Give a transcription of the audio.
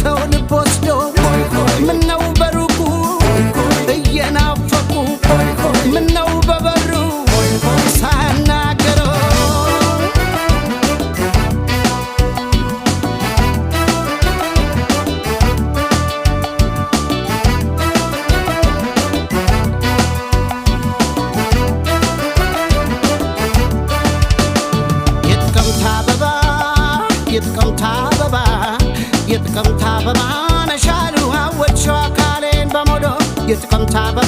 የሰው ልብ ወስዶ ምነው በሩቁ እየናፈቁ ምነው በበሩ ሳናገረው የጥቅምት አበባ ነሻሉ አወድሽው አካሌን በሞዶ የጥቅምት አበባ